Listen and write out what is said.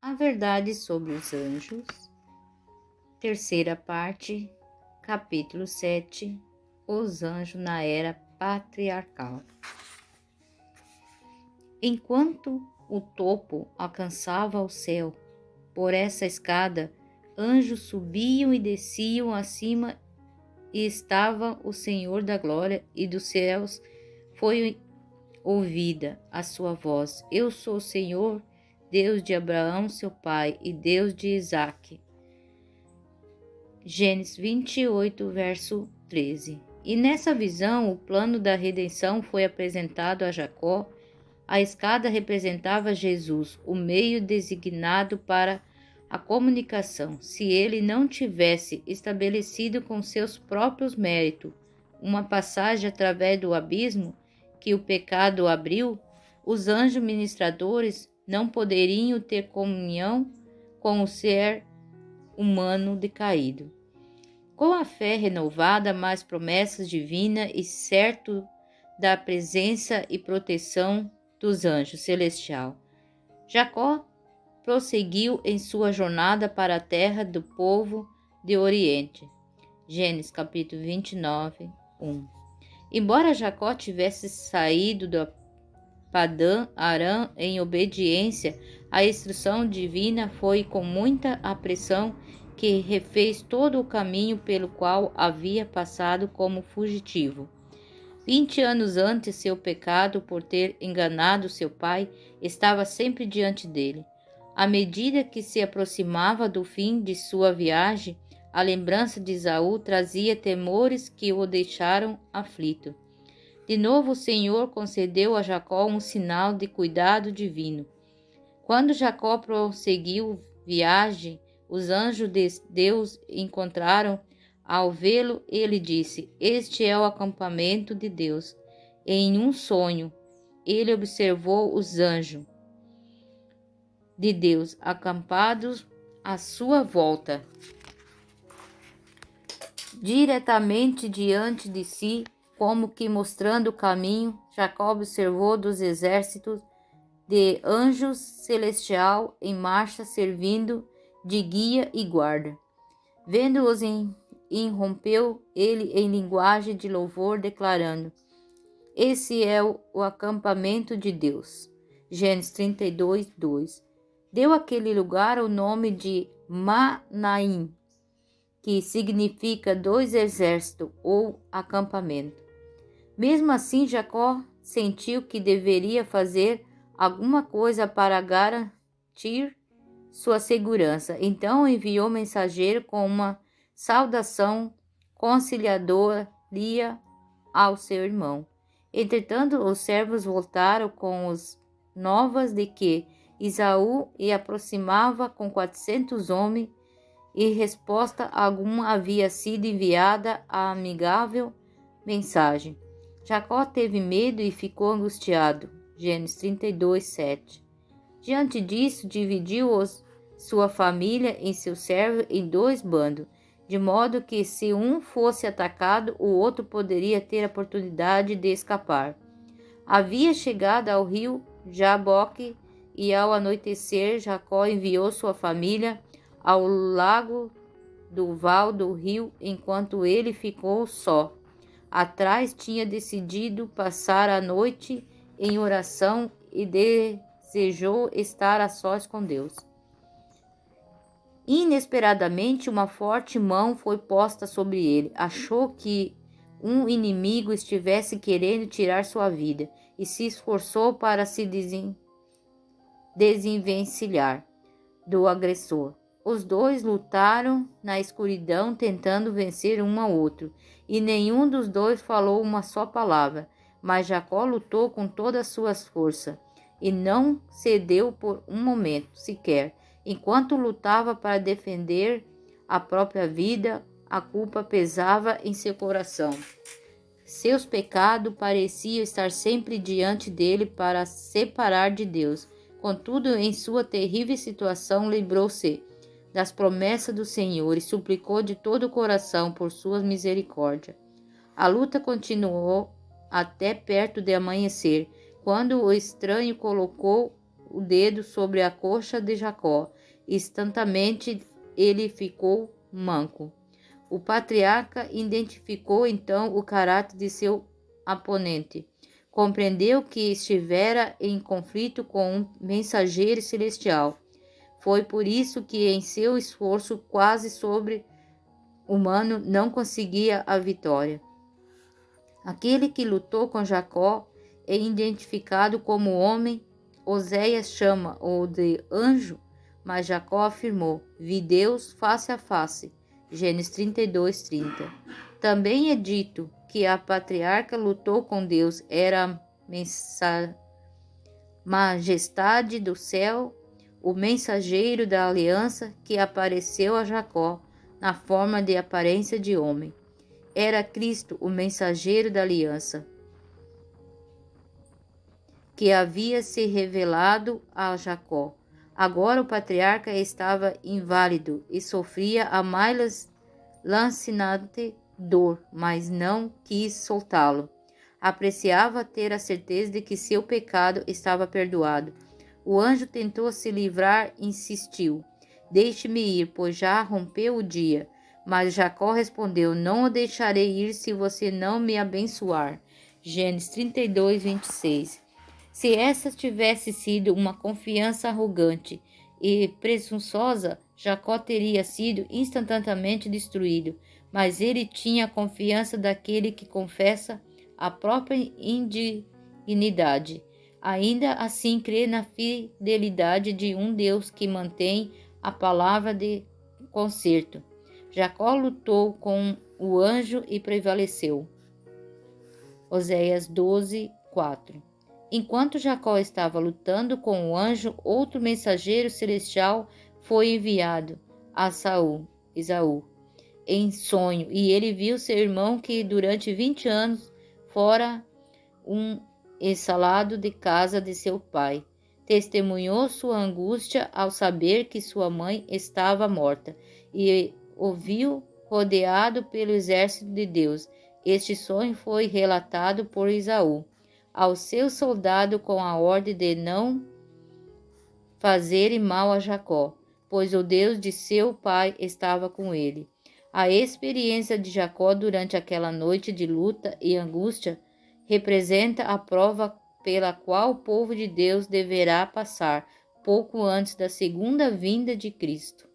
A verdade sobre os anjos. Terceira parte, capítulo 7. Os anjos na era patriarcal. Enquanto o topo alcançava o céu, por essa escada, anjos subiam e desciam acima, e estava o Senhor da glória, e dos céus foi ouvida a sua voz: Eu sou o Senhor, Deus de Abraão, seu pai, e Deus de Isaque. Gênesis 28, verso 13. E nessa visão, o plano da redenção foi apresentado a Jacó. A escada representava Jesus, o meio designado para a comunicação. Se ele não tivesse estabelecido com seus próprios méritos uma passagem através do abismo que o pecado abriu, os anjos ministradores não poderiam ter comunhão com o ser humano decaído. Com a fé renovada, mais promessas divinas e certo da presença e proteção dos anjos celestiais, Jacó prosseguiu em sua jornada para a terra do povo de Oriente. Gênesis capítulo 29, 1. Embora Jacó tivesse saído da Padã Arã em obediência à instrução divina, foi com muita apressão que refez todo o caminho pelo qual havia passado como fugitivo. 20 anos antes, seu pecado por ter enganado seu pai estava sempre diante dele. À medida que se aproximava do fim de sua viagem, a lembrança de Esaú trazia temores que o deixaram aflito. De novo o Senhor concedeu a Jacó um sinal de cuidado divino. Quando Jacó prosseguiu viagem, os anjos de Deus encontraram. Ao vê-lo, ele disse: Este é o acampamento de Deus. Em um sonho, ele observou os anjos de Deus acampados à sua volta, diretamente diante de si, como que mostrando o caminho. Jacó observou dos exércitos de anjos celestial em marcha, servindo de guia e guarda. Vendo-os, irrompeu ele em linguagem de louvor, declarando: Esse é o acampamento de Deus. Gênesis 32, 2. Deu àquele lugar o nome de Manaim, que significa 2 exércitos ou acampamento. Mesmo assim, Jacó sentiu que deveria fazer alguma coisa para garantir sua segurança. Então enviou mensageiro com uma saudação conciliadora ao seu irmão. Entretanto, os servos voltaram com as novas de que Esaú se aproximava com 400 homens, e resposta alguma havia sido enviada a amigável mensagem. Jacó teve medo e ficou angustiado. Gênesis 32, 7. Diante disso, dividiu sua família em seus servos em 2 bandos, de modo que se um fosse atacado, o outro poderia ter a oportunidade de escapar. Havia chegado ao rio Jaboque, e ao anoitecer, Jacó enviou sua família ao lago do val do rio, enquanto ele ficou só. Atrás tinha decidido passar a noite em oração e desejou estar a sós com Deus. Inesperadamente, uma forte mão foi posta sobre ele. Achou que um inimigo estivesse querendo tirar sua vida e se esforçou para se desenvencilhar do agressor. Os 2 lutaram na escuridão, tentando vencer um ao outro, e nenhum dos 2 falou uma só palavra. Mas Jacó lutou com todas as suas forças e não cedeu por um momento sequer. Enquanto lutava para defender a própria vida, a culpa pesava em seu coração. Seus pecados pareciam estar sempre diante dele para separar de Deus. Contudo, em sua terrível situação, lembrou-se das promessas do Senhor e suplicou de todo o coração por sua misericórdia. A luta continuou até perto de amanhecer, quando o estranho colocou o dedo sobre a coxa de Jacó. Instantaneamente ele ficou manco. O patriarca identificou então o caráter de seu oponente. Compreendeu que estivera em conflito com um mensageiro celestial. Foi por isso que, em seu esforço quase sobre-humano, não conseguia a vitória. Aquele que lutou com Jacó é identificado como homem. Oséias chama-o de anjo, mas Jacó afirmou: vi Deus face a face. Gênesis 32:30. Também é dito que a patriarca lutou com Deus, era a majestade do céu, o mensageiro da aliança que apareceu a Jacó na forma de aparência de homem. Era Cristo, o mensageiro da aliança, que havia se revelado a Jacó. Agora o patriarca estava inválido e sofria a mais lancinante dor, mas não quis soltá-lo. Apreciava ter a certeza de que seu pecado estava perdoado. O anjo tentou se livrar e insistiu: deixe-me ir, pois já rompeu o dia. Mas Jacó respondeu: não o deixarei ir se você não me abençoar. Gênesis 32:26. Se essa tivesse sido uma confiança arrogante e presunçosa, Jacó teria sido instantaneamente destruído, mas ele tinha a confiança daquele que confessa a própria indignidade. Ainda assim crê na fidelidade de um Deus que mantém a palavra de conserto. Jacó lutou com o anjo e prevaleceu. Oséias 12:4. Enquanto Jacó estava lutando com o anjo, outro mensageiro celestial foi enviado a Esaú, em sonho, e ele viu seu irmão que durante 20 anos fora um exalado de casa de seu pai. Testemunhou sua angústia ao saber que sua mãe estava morta e o viu rodeado pelo exército de Deus. Este sonho foi relatado por Esaú ao seu soldado com a ordem de não fazerem mal a Jacó, pois o Deus de seu pai estava com ele. A experiência de Jacó durante aquela noite de luta e angústia representa a prova pela qual o povo de Deus deverá passar pouco antes da segunda vinda de Cristo.